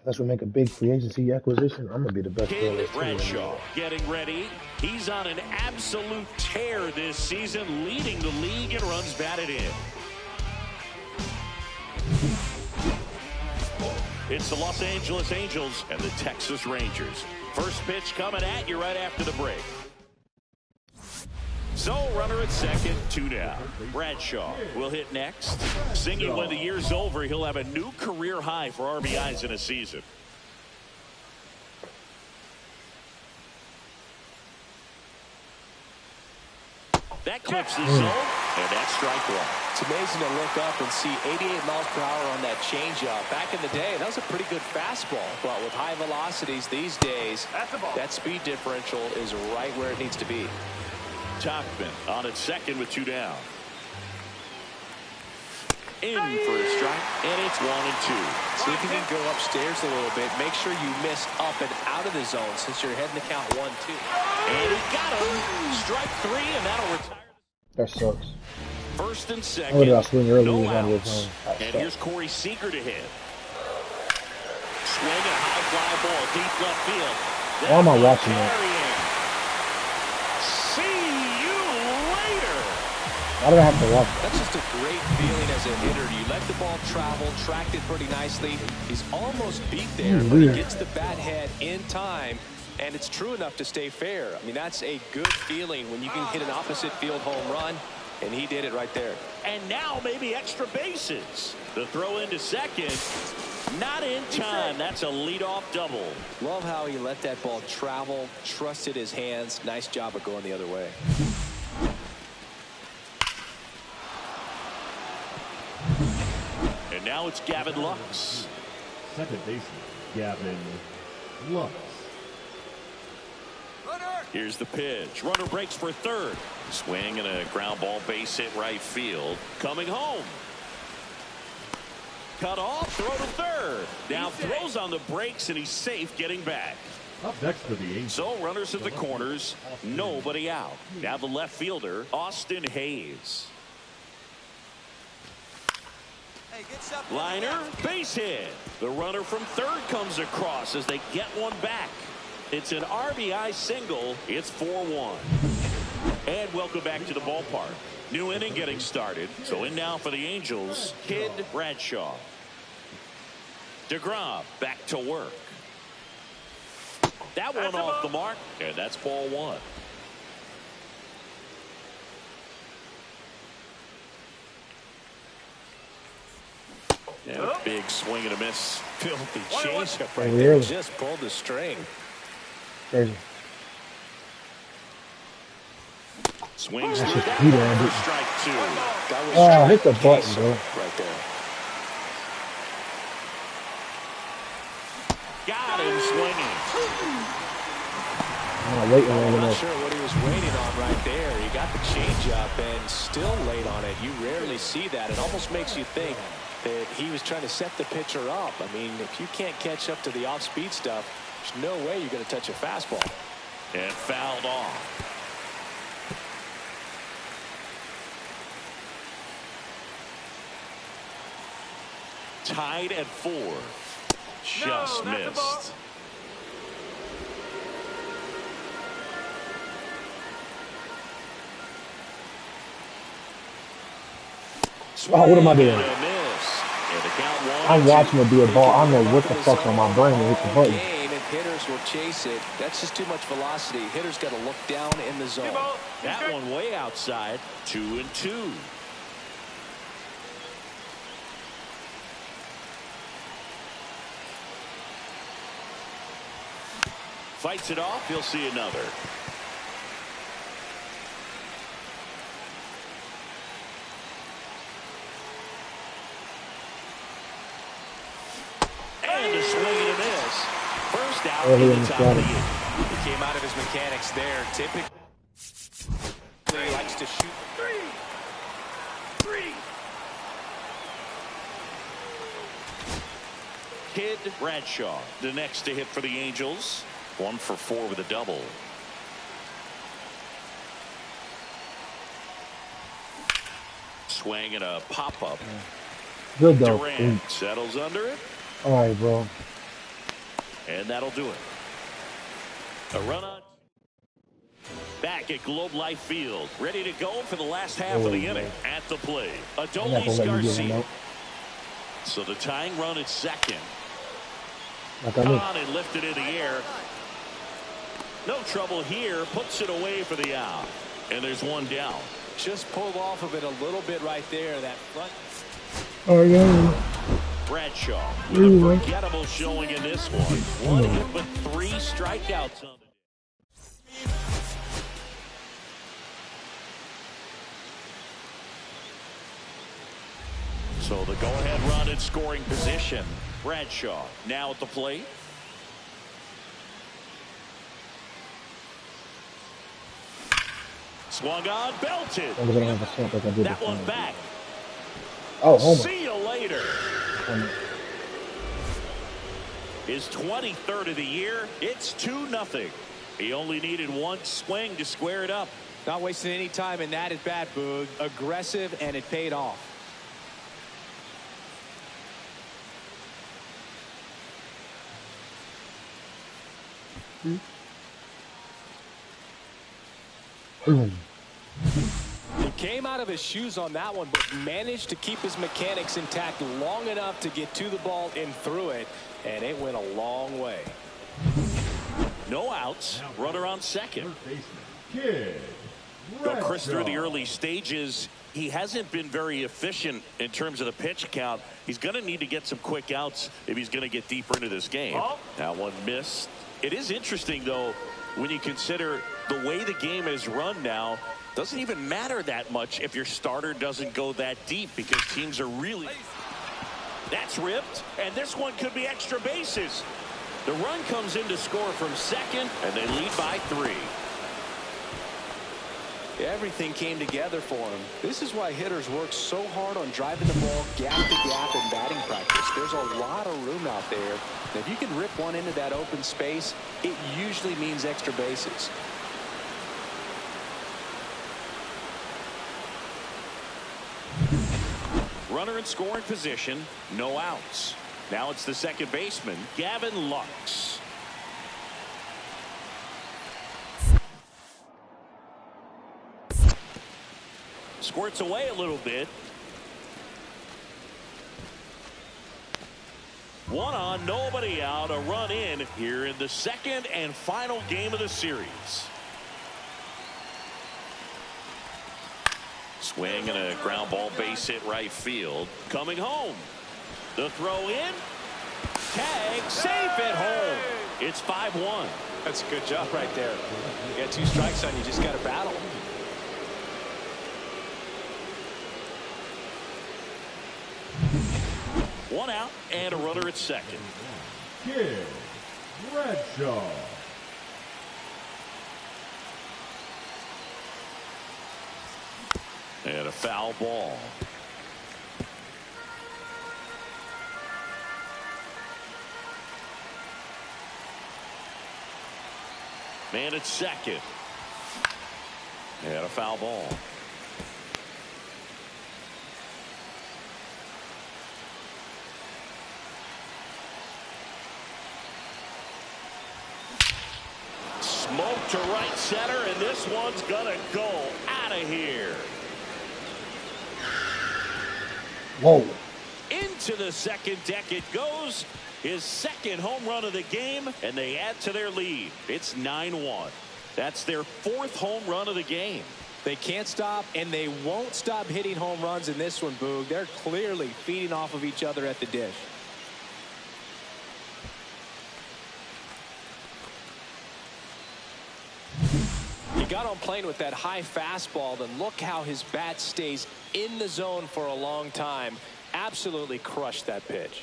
Unless we make a big free agency acquisition, I'm gonna be the best player. Kid Bradshaw getting ready. He's on an absolute tear this season, leading the league in runs batted in. It's the Los Angeles Angels and the Texas Rangers. First pitch coming at you right after the break. So, runner at second, 2 down. Bradshaw will hit next. Singing when the year's over, he'll have a new career high for RBIs in a season. That clips the zone, and that's strike one. It's amazing to look up and see 88 miles per hour on that changeup. Back in the day, that was a pretty good fastball. But with high velocities these days, that speed differential is right where it needs to be. Topman on at second with 2 down. In for a strike, and it's 1 and 2. See if you can go upstairs a little bit. Make sure you miss up and out of the zone since you're heading to count 1-2. And he got him. Strike 3, and that'll retire. That sucks. First and second. What did I swing earlier? No On outs. And here's Corey Seager to hit. Swing a high fly ball, deep left field. Why am I watching that? Why did I have to watch that? That's just a great feeling as a hitter. You let the ball travel, tracked it pretty nicely. He's almost beat there, but he gets the bat head in time, and it's true enough to stay fair. I mean, that's a good feeling when you can hit an opposite field home run, and he did it right there. And now maybe extra bases. The throw into second. Not in time. That's a leadoff double. Love how he let that ball travel, trusted his hands. Nice job of going the other way. And now it's Gavin Lux. Second baseman, Gavin Lux. Here's the pitch. Runner breaks for third. Swing and a ground ball base hit right field. Coming home. Cut off, throw to third. Now throws on the brakes, and he's safe getting back. Up next for the Angels. So runners at the corners, nobody out. Now the left fielder, Austin Hayes. Liner, base hit. The runner from third comes across as they get one back. It's an RBI single. It's 4-1. And welcome back to the ballpark. New inning getting started. So in now for the Angels, Kid Bradshaw. DeGrom back to work. That one off the mark, and that's ball 1. And a big swing and a miss. Filthy changeup right there. Just pulled the string. Crazy. Swings through that for strike 2. Oh, hit the button, bro. Right there. Got him swinging. I'm not sure what he was waiting on right there. He got the changeup and still late on it. You rarely see that. It almost makes you think that he was trying to set the pitcher up. I mean, if you can't catch up to the off-speed stuff, there's no way you're going to touch a fastball. And fouled off. Tied at 4. Just missed. Oh, what am I doing? I'm watching it be a ball. I don't know what the fuck's on my brain to hit the button. And hitters will chase it. That's just too much velocity. Hitters got to look down in the zone. That one way outside. 2-2. Fights it off. He'll see another. And a swing and a out Early in in the the top of the quarter. eighth. He came out of his mechanics there. Typically, he likes to shoot. Three. Kid Bradshaw, the next to hit for the Angels. 1 for 4 with a double. Swing and a pop-up. Good though. Durant settles under it. All right, bro. And that'll do it. A run on. Back at Globe Life Field. Ready to go for the last half of the inning. At the plate, Adolis Garcia. So the tying run at second. On and lifted in the air. No trouble here. Puts it away for the out. And there's one down. Just pulled off of it a little bit right there. That front. Oh, yeah. Bradshaw with a forgettable showing in this one. 1 hit but 3 strikeouts on it. So the go-ahead run in scoring position. Bradshaw now at the plate. Swung on, belted. That one back. Oh, homer. See you later. His 23rd of the year. It's 2-0. He only needed 1 swing to square it up. Not wasting any time in that at bat, Boog. Aggressive, and it paid off. He came out of his shoes on that one, but managed to keep his mechanics intact long enough to get to the ball and through it, and it went a long way. No outs. Runner on second. Kid But Chris, through the early stages, he hasn't been very efficient in terms of the pitch count. He's going to need to get some quick outs if he's going to get deeper into this game. That one missed. It is interesting, though, when you consider the way the game is run now. Doesn't even matter that much if your starter doesn't go that deep, because teams are really. That's ripped, and this one could be extra bases. The run comes in to score from second, and they lead by 3. Everything came together for him. This is why hitters work so hard on driving the ball gap to gap in batting practice. There's a lot of room out there. If you can rip one into that open space, it usually means extra bases. Runner in scoring position, no outs. Now it's the second baseman, Gavin Lux. Squirts away a little bit. 1 on, nobody out, a run in here in the second and final game of the series. Swing and a ground ball, base hit right field. Coming home. The throw in. Tag, safe at home. It's 5-1. That's a good job right there. You got 2 strikes on you, just got to battle. One out and a runner at second. Kid Bradshaw. And a foul ball. Man at second. And a foul ball. Smoke to right center, and this one's gonna go out of here. Whoa. Into the second deck it goes. His second home run of the game, and they add to their lead. It's 9-1. That's their 4th home run of the game. They can't stop, and they won't stop hitting home runs in this one, Boog. They're clearly feeding off of each other at the dish. He got on plane with that high fastball, and look how his bat stays in the zone for a long time. Absolutely crushed that pitch.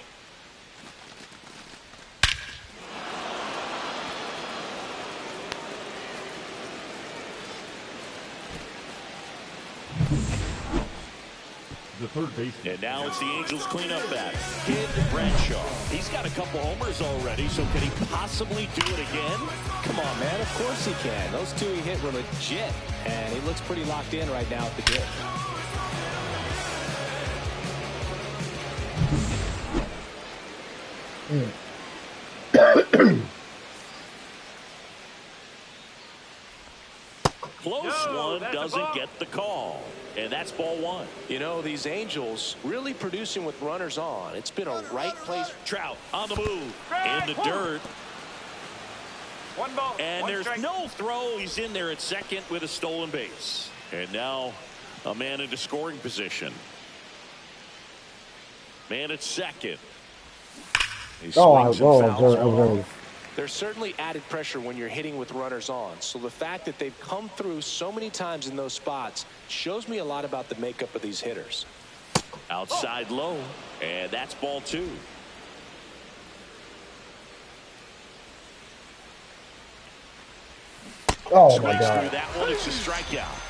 the third baseman. And now it's the Angels cleanup batter, Kid Bradshaw. He's got a couple homers already, so can he possibly do it again? Come on, man. Of course he can. Those two he hit were legit, and he looks pretty locked in right now at the dish. Close one doesn't get the call. And that's ball one. You know, these Angels really producing with runners on. It's been a right place. Trout on the move. In the dirt. One ball. And there's no throw. He's in there at second with a stolen base. And now a man into scoring position. Man at second. He swings and fouls one off. There's certainly added pressure when you're hitting with runners on. So the fact that they've come through so many times in those spots shows me a lot about the makeup of these hitters. Outside low. And that's ball two. Oh my God. Through that one, it's a strikeout.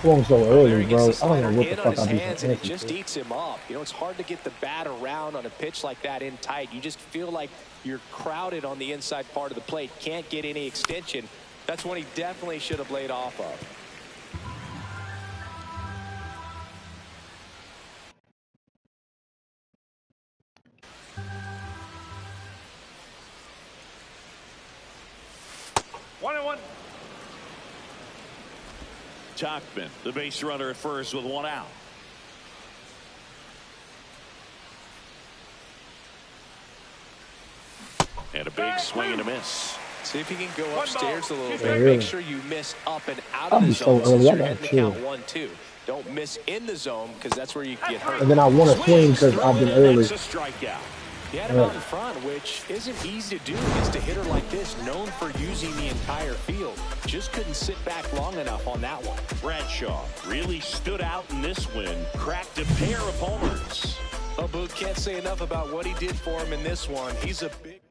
Going so early, bro. I don't know what the fuck I hands, and it just eats him up. You know, it's hard to get the bat around on a pitch like that in tight. You just feel like you're crowded on the inside part of the plate. Can't get any extension. That's when he definitely should have laid off of. One and one. Tachman, the base runner at first with one out. And a big swing and a miss. See if you can go upstairs a little bit. Really? Make sure you miss up and out of the zone. So early. Since I you're got heading to count chill. 1-2. Don't miss in the zone because that's where you get hurt. And then I want to swing because I've been early. That's a strikeout. He had him out in front, which isn't easy to do against a hitter like this, known for using the entire field. Just couldn't sit back long enough on that one. Bradshaw really stood out in this win, cracked a pair of homers. Oh, Boot, can't say enough about what he did for him in this one. He's a big...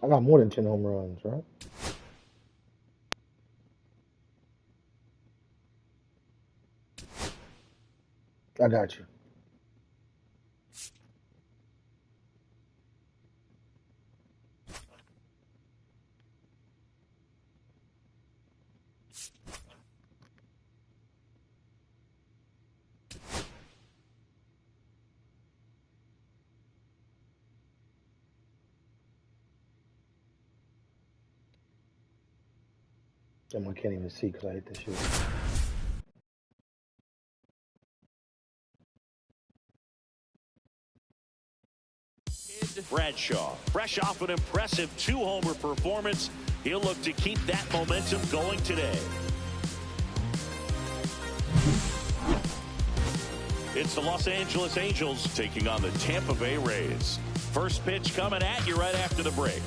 I got more than 10 home runs, right? I got you. Damn, I can't even see because I hit this shit. Bradshaw, fresh off an impressive 2-homer performance. He'll look to keep that momentum going today. It's the Los Angeles Angels taking on the Tampa Bay Rays. First pitch coming at you right after the break.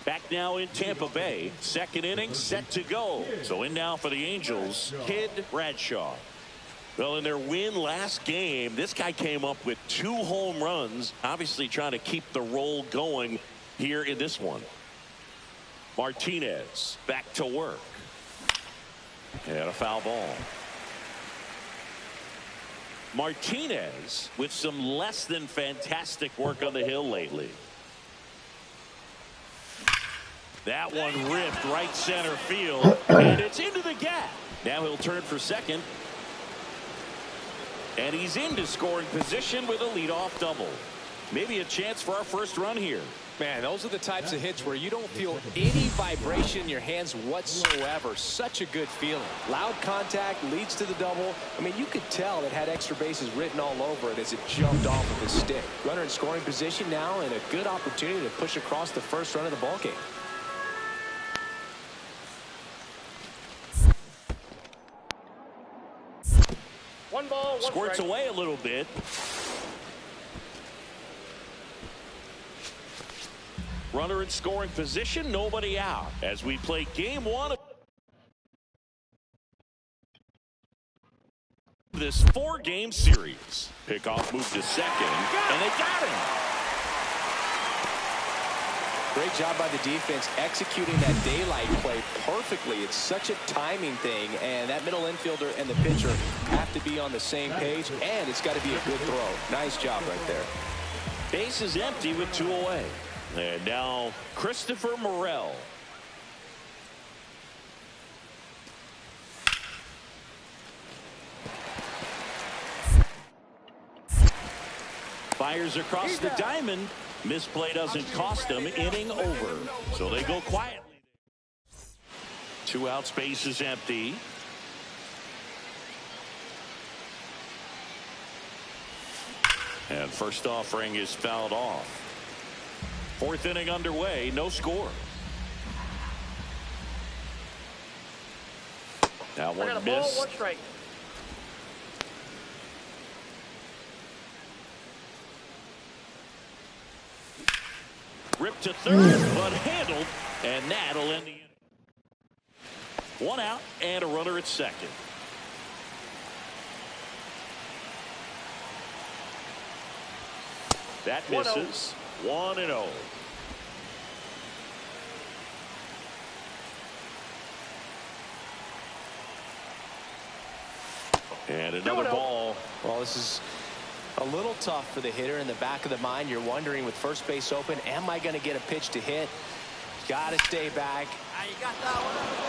Back now in Tampa Bay. Second inning set to go. So in now for the Angels, Kid Bradshaw. Well, in their win last game, this guy came up with 2 home runs, obviously trying to keep the roll going here in this one. Martinez back to work. And a foul ball. Martinez with some less than fantastic work on the hill lately. That one ripped right center field, and it's into the gap. Now he'll turn for second. And he's into scoring position with a leadoff double. Maybe a chance for our first run here. Man, those are the types of hits where you don't feel any vibration in your hands whatsoever. Such a good feeling. Loud contact leads to the double. I mean, you could tell it had extra bases written all over it as it jumped off of his stick. Runner in scoring position now, and a good opportunity to push across the first run of the ballgame. One ball, one Squirts strike. away a little bit. Runner in scoring position, nobody out as we play game 1 of this 4-game series. Pickoff moved to second, and they got him. Great job by the defense executing that daylight play perfectly. It's such a timing thing, and that middle infielder and the pitcher have to be on the same page, and it's got to be a good throw. Nice job right there. Base is empty with 2 away. And now Christopher Morel. Fires across the diamond. Misplay doesn't cost them. Inning over. So they go quietly. 2 outs, base is empty. And first offering is fouled off. 4th inning underway, no score. That one Ball, missed. 1 strike. Ripped to third, but handled, and that'll end the inning. 1 out and a runner at second. That misses. 1-0. And another ball. Well, this is a little tough for the hitter. In the back of the mind, you're wondering with first base open, am I going to get a pitch to hit? Got to stay back.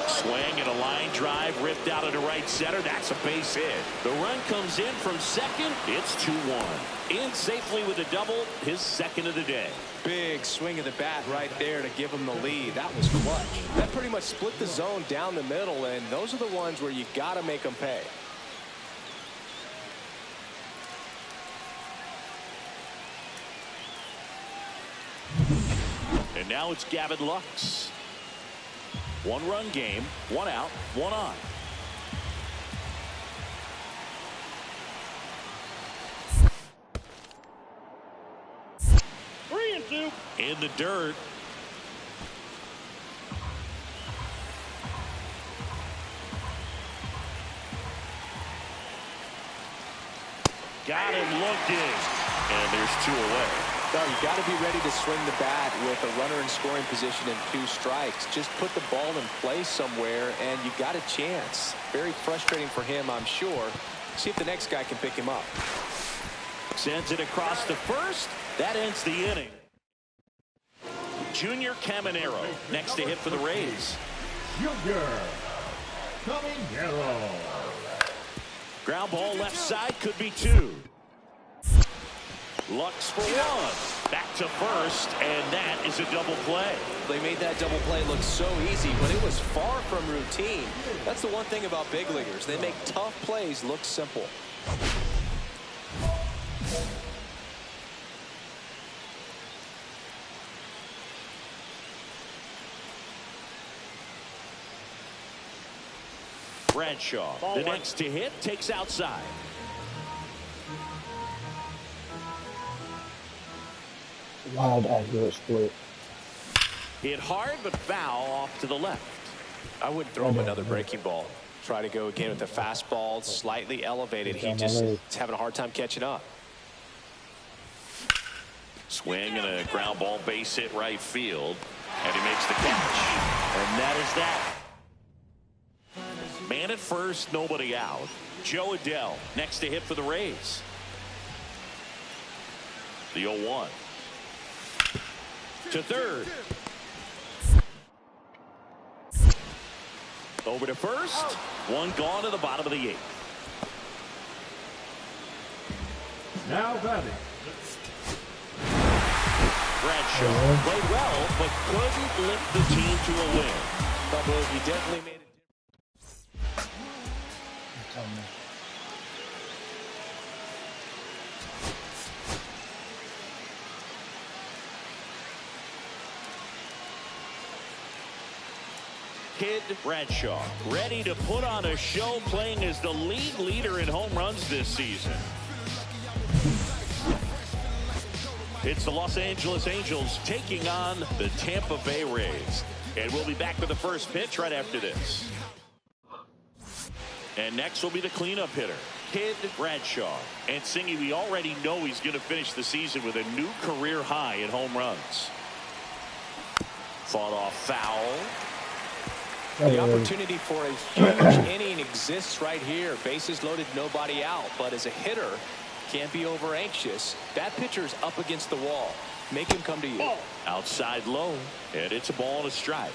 Swing and a line drive ripped out into right center. That's a base hit. The run comes in from second. It's 2-1. In safely with a double, his second of the day. Big swing of the bat right there to give him the lead. That was clutch. That pretty much split the zone down the middle, and those are the ones where you got to make them pay. And now it's Gavin Lux. 1-run game, 1 out, 1 on. In the dirt. Got him looking. And there's 2 away. No, you got to be ready to swing the bat with a runner in scoring position and 2 strikes. Just put the ball in play somewhere, and you got a chance. Very frustrating for him, I'm sure. See if the next guy can pick him up. Sends it across to first. That ends the inning. Junior Caminero next to hit for the Rays. Junior Caminero. Ground ball left side, could be 2. Lux for 1. Back to first, and that is a double play. They made that double play look so easy, but it was far from routine. That's the one thing about big leaguers. They make tough plays look simple. Bradshaw, the next to hit, takes outside. Wild accurate split. Hit hard, but foul off to the left. I wouldn't throw him another breaking ball. Try to go again with the fastball, slightly elevated. He just is having a hard time catching up. Swing and a ground ball, base hit right field, and he makes the catch. And that is that. Man at first, nobody out. Joe Adell next to hit for the Rays. The 0-1. To third. Over to first. One gone to the bottom of the 8th. Now batting. Bradshaw played well, but couldn't lift the team to a win. But he definitely made it. Kid Bradshaw ready to put on a show, playing as the league leader in home runs this season. It's the Los Angeles Angels taking on the Tampa Bay Rays. And we'll be back with the first pitch right after this. And next will be the cleanup hitter, Kid Bradshaw. And Singy, we already know he's going to finish the season with a new career high in home runs. Fought off foul. The opportunity for a huge inning exists right here. Bases loaded, nobody out. But as a hitter, can't be over anxious. That pitcher's up against the wall. Make him come to you. Outside low, and it's a ball and a strike.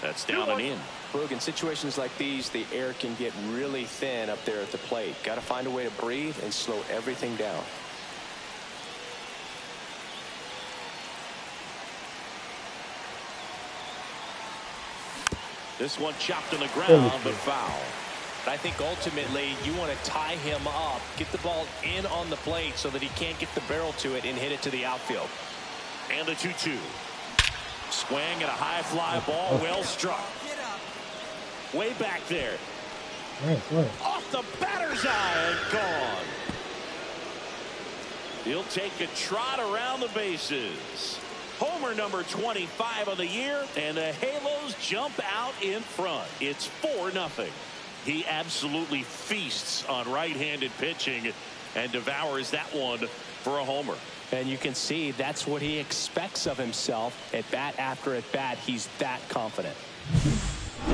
That's down and in. Boog, in situations like these, the air can get really thin up there at the plate. Got to find a way to breathe and slow everything down. This one chopped on the ground, but foul. I think ultimately you want to tie him up, get the ball in on the plate so that he can't get the barrel to it and hit it to the outfield. And the 2-2. Swing and a high fly ball, well struck. Way back there. Off the batter's eye and gone. He'll take a trot around the bases. Homer number 25 of the year, and the Halos jump out in front. It's 4-0. He absolutely feasts on right-handed pitching and devours that one for a homer. And you can see that's what he expects of himself. At bat after at bat, he's that confident.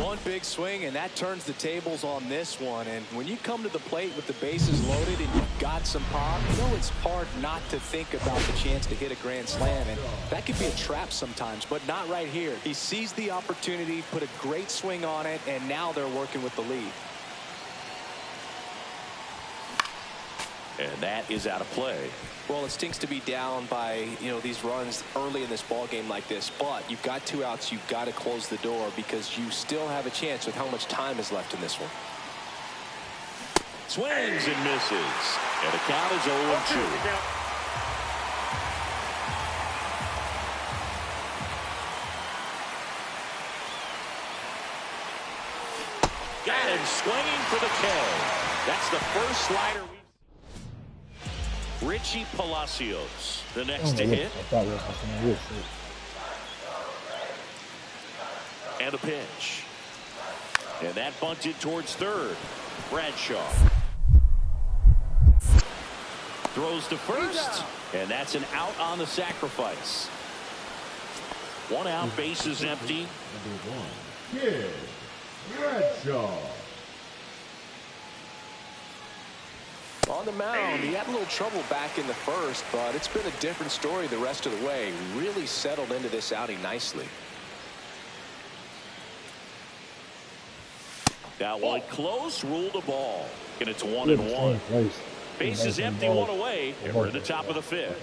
One big swing, and that turns the tables on this one. And when you come to the plate with the bases loaded and you've got some pop, you know it's hard not to think about the chance to hit a grand slam. And that could be a trap sometimes, but not right here. He sees the opportunity, put a great swing on it, and now they're working with the lead. And that is out of play. Well, it stinks to be down by, these runs early in this ball game like this, but you've got 2 outs. You've got to close the door because you still have a chance with how much time is left in this one. Swings and misses, and the count is 0-2. Got him swinging for the K. That's the first slider. Richie Palacios, the next to hit. And a pitch. And that bunted towards third. Bradshaw throws to first, and that's an out on the sacrifice. 1 out, bases empty. Kid Bradshaw. On the mound, he had a little trouble back in the first, but it's been a different story the rest of the way. Really settled into this outing nicely. That one close, ruled a ball. And it's 1-1. Bases empty, 1 away, and we're at the top of the 5th.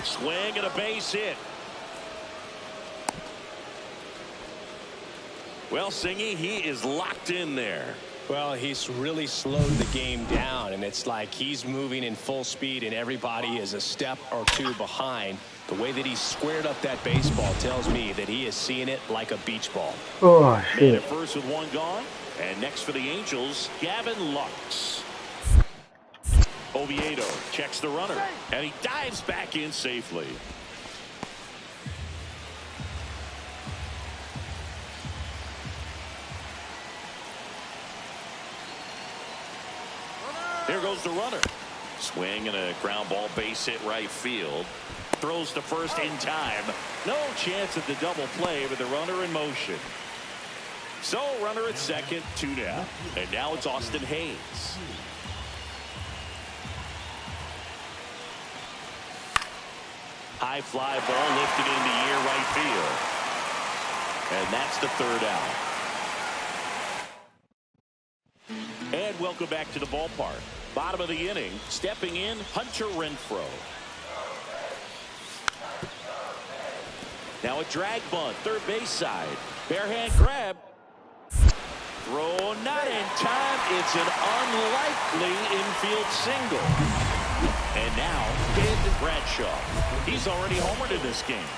Swing and a base hit. Well, Singy, he is locked in there. Well, he's really slowed the game down, and it's like he's moving in full speed, and everybody is a step or 2 behind. The way that he squared up that baseball tells me that he is seeing it like a beach ball. Oh, shit. Man at first with 1 gone. And next for the Angels, Gavin Lux. Oviedo checks the runner, and he dives back in safely. Here goes the runner. Swing and a ground ball, base hit right field. Throws to first in time. No chance at the double play with the runner in motion. So runner at second, 2 down. And now it's Austin Hayes. High fly ball lifted in the air right field. And that's the 3rd out. And welcome back to the ballpark. Bottom of the inning, stepping in, Hunter Renfroe. Now a drag bunt, third base side. Bare hand grab. Throw not in time. It's an unlikely infield single. And now, Ken Bradshaw. He's already homered in this game.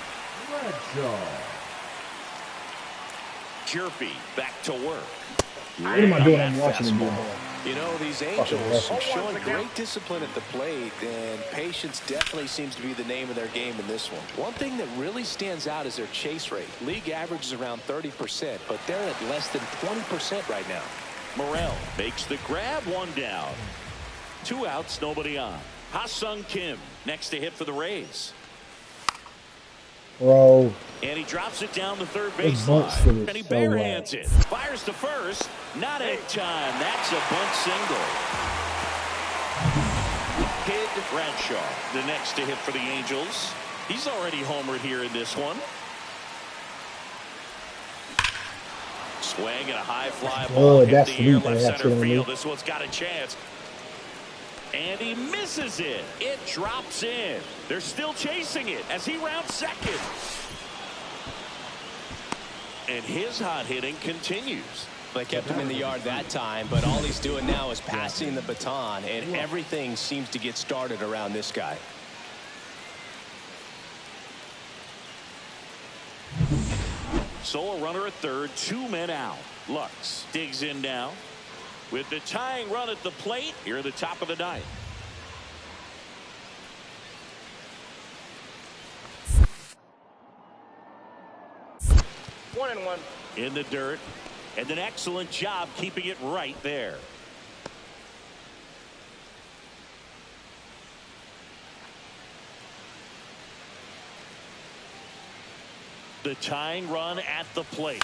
Bradshaw. Chirpy back to work. What am I doing? I'm watching him do that. You know, these Angels are showing great discipline at the plate, and patience definitely seems to be the name of their game in this one. One thing that really stands out is their chase rate. League average is around 30%, but they're at less than 20% right now. Morel makes the grab, 1 down. 2 outs, nobody on. Ha-Sung Kim next to hit for the Rays. Bro. And he drops it down the third base line. And he barehands it. Fires to first. Not in time. That's a bunt single. Kid Bradshaw, the next to hit for the Angels. He's already homered here in this one. Swing and a high fly ball hit the air left center field. This one's got a chance. And he misses it. It drops in. They're still chasing it as he rounds second. And his hot hitting continues. They kept him in the yard that time, but all he's doing now is passing the baton, and everything seems to get started around this guy. So a runner at third, 2 men out. Lux digs in now. With the tying run at the plate, here at the top of the 9th. One and one. In the dirt, and an excellent job keeping it right there. The tying run at the plate.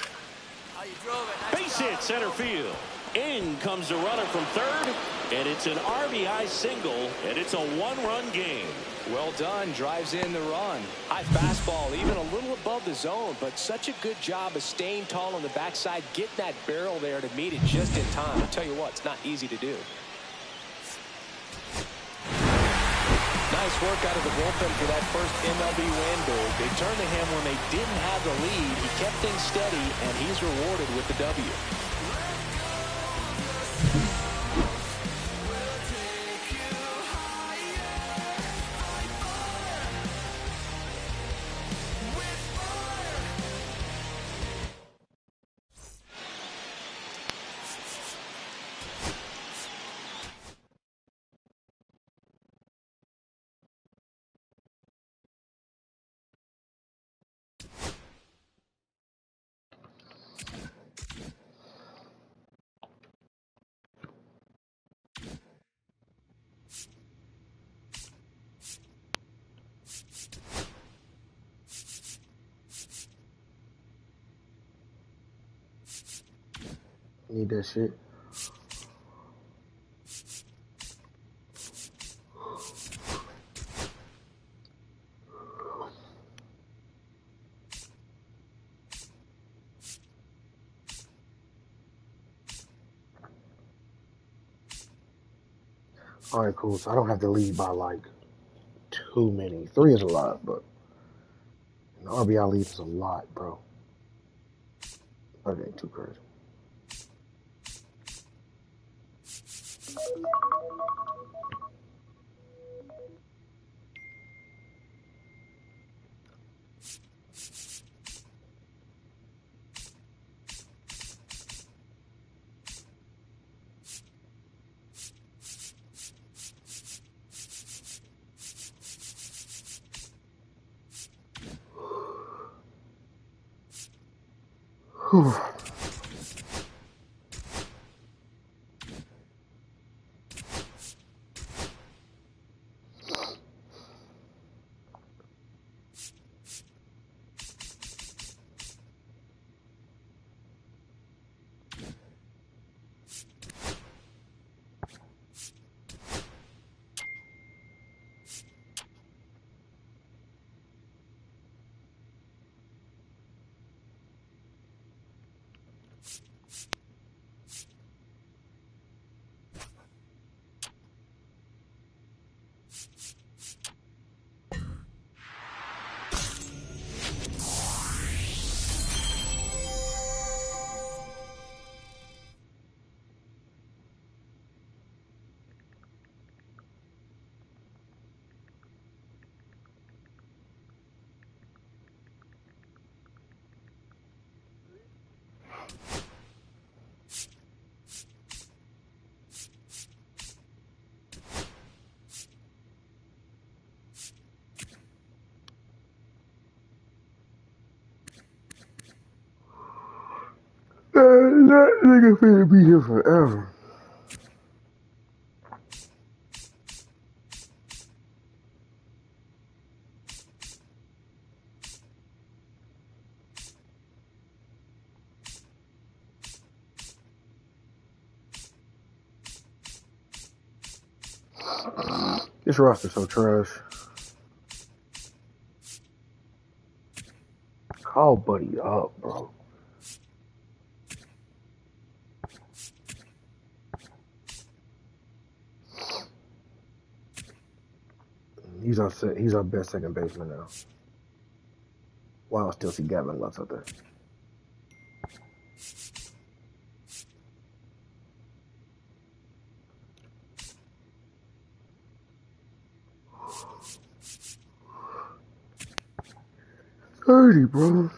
Base hit center field. In comes the runner from third, and it's an RBI single, and it's a 1-run game. Well done. Drives in the run. High fastball, even a little above the zone, but such a good job of staying tall on the backside, getting that barrel there to meet it just in time. I'll tell you what, it's not easy to do. Nice work out of the bullpen for that first MLB win, Boo. They turned to him when they didn't have the lead. He kept things steady, and he's rewarded with the W. Need that shit. All right, cool. So I don't have to lead by like too many. 3 is a lot, but an RBI lead is a lot, bro. That ain't too crazy. Whew. That nigga finna be here forever. This roster's so trash. Call Buddy up, bro. He's our best second baseman now. Wow, I still see Gavin Lux out there. $30, bro.